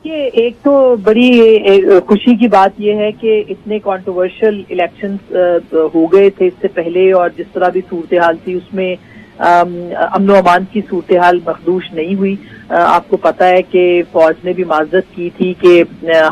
देखिए, एक तो बड़ी खुशी की बात यह है कि इतने कंट्रोवर्शियल इलेक्शंस हो गए थे इससे पहले, और जिस तरह भी सूरत हाल थी उसमें अमन व अमान की सूरत हाल मखदूश नहीं हुई। आपको पता है कि फौज ने भी माजरत की थी कि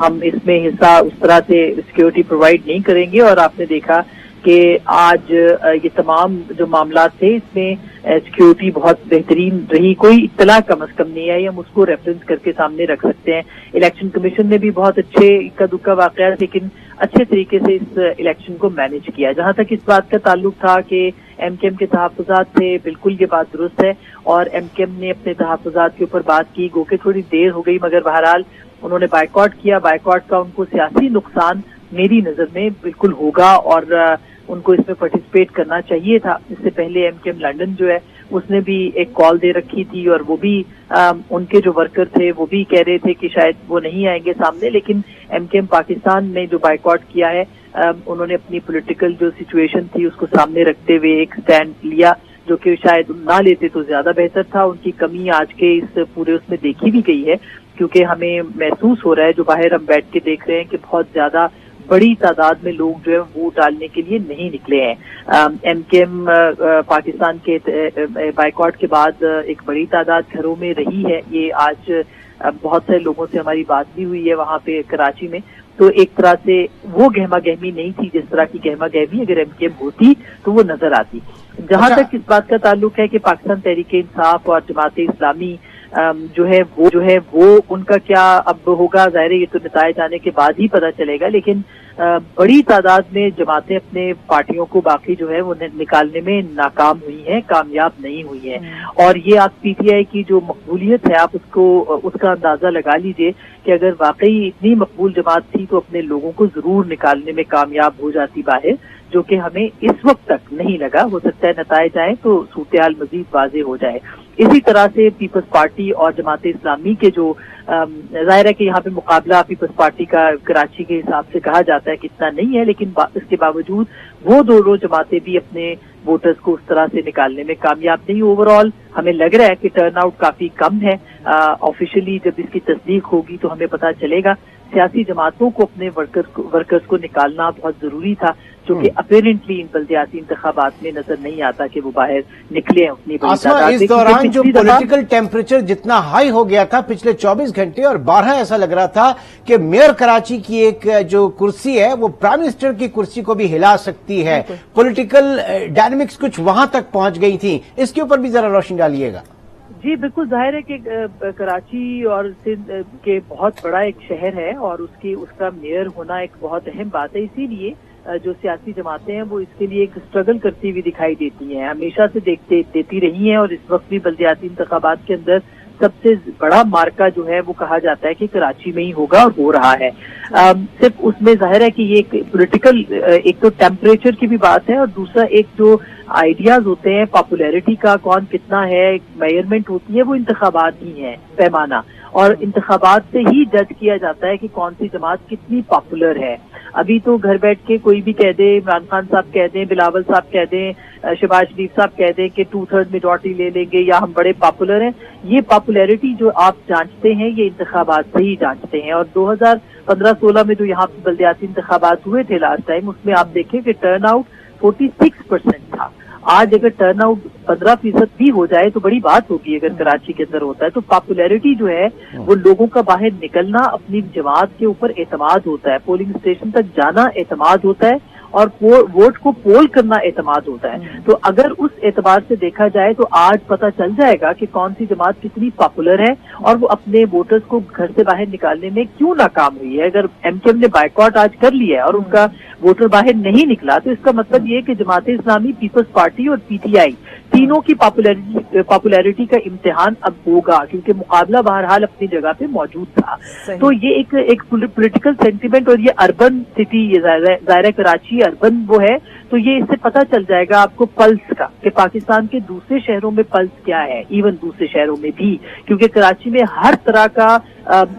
हम इसमें हिस्सा उस तरह से सिक्योरिटी प्रोवाइड नहीं करेंगे, और आपने देखा कि आज ये तमाम जो मामला थे इसमें सिक्योरिटी बहुत बेहतरीन रही। कोई इत्तला कम से कम नहीं आई, हम उसको रेफरेंस करके सामने रख सकते हैं। इलेक्शन कमीशन ने भी बहुत अच्छे इक्का दुक्का वाकया लेकिन अच्छे तरीके से इस इलेक्शन को मैनेज किया। जहां तक इस बात का ताल्लुक था कि एमकेएम के तहफ्फुज़ात थे, बिल्कुल ये बात दुरुस्त है, और एमकेएम ने अपने तहफ्फुज़ात के ऊपर बात की, गो के थोड़ी देर हो गई, मगर बहरहाल उन्होंने बायकॉट किया। बायकॉट का उनको सियासी नुकसान मेरी नजर में बिल्कुल होगा, और उनको इसमें पार्टिसिपेट करना चाहिए था। इससे पहले एमकेएम लंदन जो है उसने भी एक कॉल दे रखी थी, और वो भी उनके जो वर्कर थे वो भी कह रहे थे कि शायद वो नहीं आएंगे सामने, लेकिन एमकेएम पाकिस्तान ने जो बायकॉट किया है उन्होंने अपनी पॉलिटिकल जो सिचुएशन थी उसको सामने रखते हुए एक स्टैंड लिया, जो कि शायद ना लेते तो ज्यादा बेहतर था। उनकी कमी आज के इस पूरे उसमें देखी भी गई है, क्योंकि हमें महसूस हो रहा है, जो बाहर हम बैठ के देख रहे हैं, कि बहुत ज्यादा बड़ी तादाद में लोग जो है वोट डालने के लिए नहीं निकले हैं। एमकेएम पाकिस्तान के बायकॉट के बाद एक बड़ी तादाद घरों में रही है। ये आज बहुत सारे लोगों से हमारी बात भी हुई है वहां पे कराची में, तो एक तरह से वो गहमा गहमी नहीं थी जिस तरह की गहमा गहमी अगर एमकेएम होती तो वो नजर आती। जहां तक इस बात का ताल्लुक है कि पाकिस्तान तहरीक इंसाफ और जमात इस्लामी जो है वो उनका क्या अब होगा, ज़ाहिर है ये तो नतायज आने के बाद ही पता चलेगा, लेकिन बड़ी तादाद में जमातें अपने पार्टियों को बाकी जो है वो निकालने में नाकाम हुई हैं, कामयाब नहीं हुई हैं। और ये आप पीटीआई की जो मकबूलियत है आप उसका अंदाजा लगा लीजिए कि अगर वाकई इतनी मकबूल जमात थी तो अपने लोगों को जरूर निकालने में कामयाब हो जाती बाहर, जो कि हमें इस वक्त तक नहीं लगा। हो सकता है नतायज आए तो सूरत हाल मजीद वाज़ेह हो जाए। इसी तरह से पीपल्स पार्टी और जमात इस्लामी के जो जाहिर है कि यहाँ पे मुकाबला पीपल्स पार्टी का कराची के हिसाब से कहा जाता है कि इतना नहीं है, लेकिन इसके बावजूद वो दोनों जमातें भी अपने वोटर्स को उस तरह से निकालने में कामयाब नहीं। ओवरऑल हमें लग रहा है कि टर्नआउट काफी कम है। ऑफिशियली जब इसकी तस्दीक होगी तो हमें पता चलेगा। सियासी जमातों को अपने वर्कर्स को निकालना बहुत जरूरी था, जो कि अपेरेंटली इन बल्दियाती इंतखाबात में नजर नहीं आता कि वो बाहर निकले अपनी बड़ी तादाद। इस दौरान जो पॉलिटिकल टेम्परेचर जितना हाई हो गया था पिछले 24 घंटे और 12 ऐसा लग रहा था कि मेयर कराची की एक जो कुर्सी है वो प्राइम मिनिस्टर की कुर्सी को भी हिला सकती है। पॉलिटिकल डायनामिक्स कुछ वहां तक पहुंच गई थी, इसके ऊपर भी जरा रोशनी डालिएगा। जी बिल्कुल, जाहिर है कि कराची और सिंध के बहुत बड़ा एक शहर है और उसका मेयर होना एक बहुत अहम बात है। इसीलिए जो सियासी जमातें हैं वो इसके लिए एक स्ट्रगल करती हुई दिखाई देती हैं, हमेशा से देती रही हैं, और इस वक्त भी बल्दियाती इंतखाबात के अंदर सबसे बड़ा मार्का जो है वो कहा जाता है कि कराची में ही होगा और हो रहा है। सिर्फ उसमें जाहिर है कि ये एक पॉलिटिकल एक तो टेम्परेचर की भी बात है, और दूसरा एक जो आइडियाज होते हैं पॉपुलैरिटी का कौन कितना है, मेजरमेंट होती है, वो इंतखाबात ही है पैमाना, और इंतखाबात से ही जज किया जाता है कि कौन सी जमात कितनी पॉपुलर है। अभी तो घर बैठ के कोई भी कह दे, इमरान खान साहब कह दें, बिलावल साहब कह दें, शहबाज शरीफ साहब कह दें कि 2/3 मेजॉरिटी ले लेंगे या हम बड़े पॉपुलर हैं। ये पॉपुलैरिटी जो आप जांचते हैं ये इंतखाबात से ही जांचते हैं। और 2015-16 में जो यहाँ पे बल्दियाती इंतखाबात हुए थे लास्ट टाइम, उसमें आप देखें कि टर्नआउट 46% था। आज अगर टर्नआउट 15% भी हो जाए तो बड़ी बात होगी अगर कराची के अंदर होता है। तो पॉपुलैरिटी जो है वो लोगों का बाहर निकलना, अपनी जमात के ऊपर एतमाद होता है, पोलिंग स्टेशन तक जाना एतमाद होता है, और वोट को पोल करना एतमाद होता है। तो अगर उस एतबार से देखा जाए तो आज पता चल जाएगा कि कौन सी जमात कितनी पॉपुलर है और वो अपने वोटर्स को घर से बाहर निकालने में क्यों नाकाम हुई है। अगर एमकेएम ने बायकॉट आज कर लिया है और उनका वोटर बाहर नहीं निकला, तो इसका मतलब ये कि जमात इस्लामी, पीपल्स पार्टी और पीटीआई तीनों की पॉपुलैरिटी का इम्तिहान अब होगा, क्योंकि मुकाबला बहरहाल अपनी जगह पे मौजूद था। तो ये एक पॉलिटिकल सेंटिमेंट, और ये अर्बन सिटी, ये ज़ाहिर है कराची अर्बन वो है, तो ये इससे पता चल जाएगा आपको पल्स का कि पाकिस्तान के दूसरे शहरों में पल्स क्या है, इवन दूसरे शहरों में भी, क्योंकि कराची में हर तरह का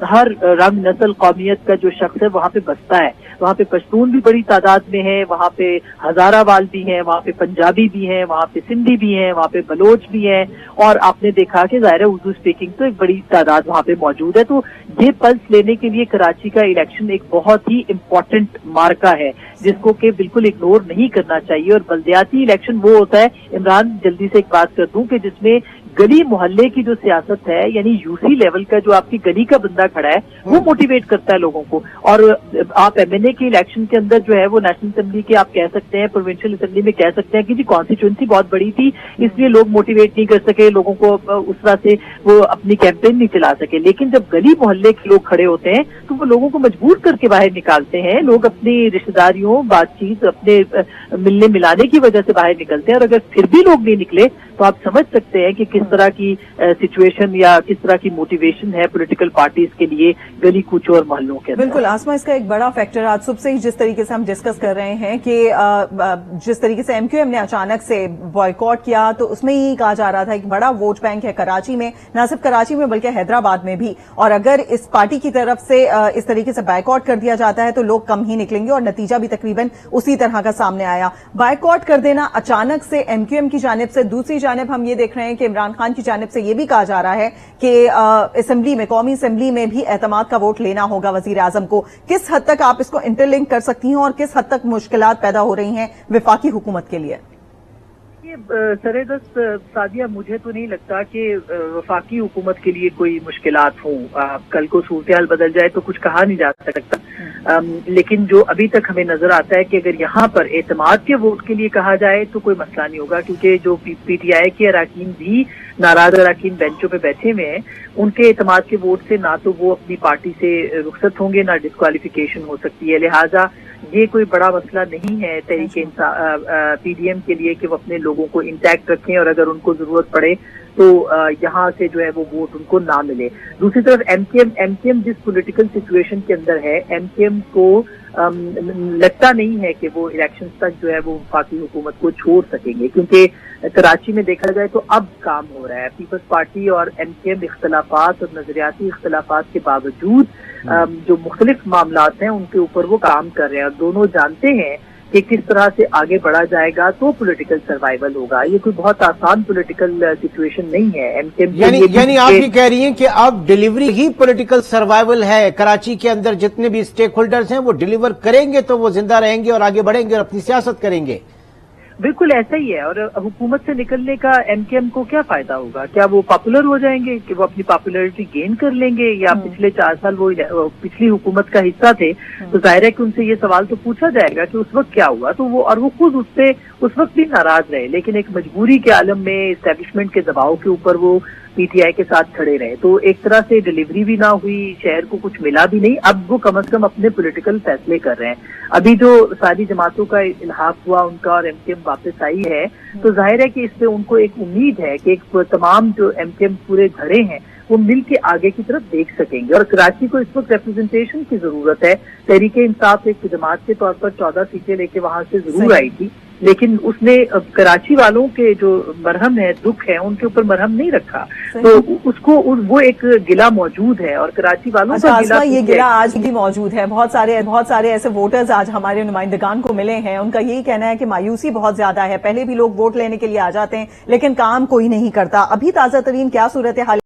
हर रंग, नस्ल, कौमियत का जो शख्स है वहां पे बसता है। वहाँ पे पश्तून भी बड़ी तादाद में है, वहाँ पे हजारावाल भी हैं, वहाँ पे पंजाबी भी हैं, वहाँ पे सिंधी भी हैं, वहाँ पे बलोच भी हैं, और आपने देखा कि ज़ाहिर है उर्दू स्पीकिंग तो एक बड़ी तादाद वहाँ पे मौजूद है। तो ये पल्स लेने के लिए कराची का इलेक्शन एक बहुत ही इम्पोर्टेंट मार्का है जिसको कि बिल्कुल इग्नोर नहीं करना चाहिए। और बल्दियाती इलेक्शन वो होता है, इमरान जल्दी से एक बात कर दूं, कि जिसमें गली मोहल्ले की जो सियासत है, यानी यूसी लेवल का जो आपकी गली का बंदा खड़ा है वो मोटिवेट करता है लोगों को। और आप एमएनए के इलेक्शन के अंदर जो है वो नेशनल असेंबली के आप कह सकते हैं, प्रोविंशियल असेंबली में कह सकते हैं कि जी कॉन्स्टिट्यूंसी बहुत बड़ी थी इसलिए लोग मोटिवेट नहीं कर सके, लोगों को उस तरह से वो अपनी कैंपेन नहीं चला सके। लेकिन जब गली मोहल्ले के लोग खड़े होते हैं तो वो लोगों को मजबूर करके बाहर निकालते हैं, लोग अपनी रिश्तेदारियों बातचीत अपने मिलने मिलाने की वजह से बाहर निकलते हैं। और अगर फिर भी लोग नहीं निकले तो आप समझ सकते हैं कि किस तरह की सिचुएशन या किस तरह की मोटिवेशन है पॉलिटिकल पार्टीज के लिए गली कूचों और मोहल्लों के अंदर। बिल्कुल आसमा, इसका एक बड़ा फैक्टर आज सुबह से ही जिस तरीके से हम डिस्कस कर रहे हैं कि जिस तरीके से एमक्यूएम ने अचानक से बॉयकॉट किया तो उसमें ही कहा जा रहा था कि बड़ा वोट बैंक है कराची में, न सिर्फ कराची में बल्कि हैदराबाद में भी, और अगर इस पार्टी की तरफ से इस तरीके से बायकॉट कर दिया जाता है तो लोग कम ही निकलेंगे, और नतीजा भी तकरीबन उसी तरह का सामने आया। बायकॉट कर देना अचानक से एमक्यूएम की जानिब से, दूसरी जानिब हम ये देख रहे हैं कि इमरान खान की जानिब से ये भी कहा जा रहा है कि असेंबली में, कौमी असेंबली में भी एतमाद का वोट लेना होगा वजीर आजम को। किस हद तक आप इसको इंटरलिंक कर सकती हैं और किस हद तक मुश्किलात पैदा हो रही हैं वफाकी हुकूमत के लिए? ये सरेदस्त सादिया, मुझे तो नहीं लगता कि वफाकी हुकूमत के लिए कोई मुश्किलात हों। कल को सूरत-ए-हाल बदल जाए तो कुछ कहा नहीं जा सकता। लेकिन जो अभी तक हमें नजर आता है कि अगर यहाँ पर एतमाद के वोट के लिए कहा जाए तो कोई मसला नहीं होगा, क्योंकि जो पीटीआई के अराकीन भी नाराज अराकीन बेंचों पे बैठे हुए हैं, उनके एतमाद के वोट से ना तो वो अपनी पार्टी से रुखसत होंगे ना डिस्क्वालिफिकेशन हो सकती है। लिहाजा ये कोई बड़ा मसला नहीं है तहरीक पीडीएम के लिए कि वो अपने लोगों को इंटैक्ट रखें और अगर उनको जरूरत पड़े तो यहाँ से जो है वो वोट उनको ना मिले। दूसरी तरफ एमकेएम जिस पॉलिटिकल सिचुएशन के अंदर है, एमकेएम को लगता नहीं है कि वो इलेक्शन तक जो है वो वफाकी हुकूमत को छोड़ सकेंगे, क्योंकि कराची में देखा जाए तो अब काम हो रहा है। पीपल्स पार्टी और एमकेएम इख्तलाफात और नजरियाती इख्तलाफात के बावजूद जो मुख्तलिफ मामलात हैं उनके ऊपर वो काम कर रहे हैं, और दोनों जानते हैं कि किस तरह से आगे बढ़ा जाएगा तो पॉलिटिकल सर्वाइवल होगा। ये कोई बहुत आसान पॉलिटिकल सिचुएशन नहीं है। एमकेएम यानी आप ये कह रही हैं कि अब डिलीवरी ही पॉलिटिकल सर्वाइवल है। कराची के अंदर जितने भी स्टेक होल्डर्स हैं वो डिलीवर करेंगे तो वो जिंदा रहेंगे और आगे बढ़ेंगे और अपनी सियासत करेंगे। बिल्कुल ऐसा ही है। और हुकूमत से निकलने का एमकेएम को क्या फायदा होगा? क्या वो पॉपुलर हो जाएंगे कि वो अपनी पॉपुलैरिटी गेन कर लेंगे? या पिछले 4 साल वो पिछली हुकूमत का हिस्सा थे तो जाहिर है कि उनसे ये सवाल तो पूछा जाएगा कि उस वक्त क्या हुआ, तो वो खुद उससे उस वक्त भी नाराज रहे, लेकिन एक मजबूरी के आलम में एस्टेब्लिशमेंट के दबाव के ऊपर वो पीटीआई के साथ खड़े रहे। तो एक तरह से डिलीवरी भी ना हुई, शहर को कुछ मिला भी नहीं। अब वो कम से कम अपने पॉलिटिकल फैसले कर रहे हैं। अभी जो सारी जमातों का इल्हाक हुआ उनका और एमकेएम वापस आई है तो जाहिर है कि इससे उनको एक उम्मीद है कि एक तमाम जो एमकेएम पूरे धड़े हैं वो मिल के आगे की तरफ देख सकेंगे। और कराची को इस वक्त रिप्रेजेंटेशन की जरूरत है। तहरीक इंसाफ एक जमात के तौर पर 14 सीटें लेके वहां से जरूर आई थी, लेकिन उसने कराची वालों के जो मरहम है, दुख है, उनके ऊपर मरहम नहीं रखा, तो उसको वो एक गिला मौजूद है और कराची वालों का गिला, ये गिला आज भी मौजूद है। बहुत सारे ऐसे वोटर्स आज हमारे नुमाइंदगान को मिले हैं, उनका यही कहना है कि मायूसी बहुत ज्यादा है। पहले भी लोग वोट लेने के लिए आ जाते हैं लेकिन काम कोई नहीं करता। अभी ताजा तरीन क्या सूरत हाल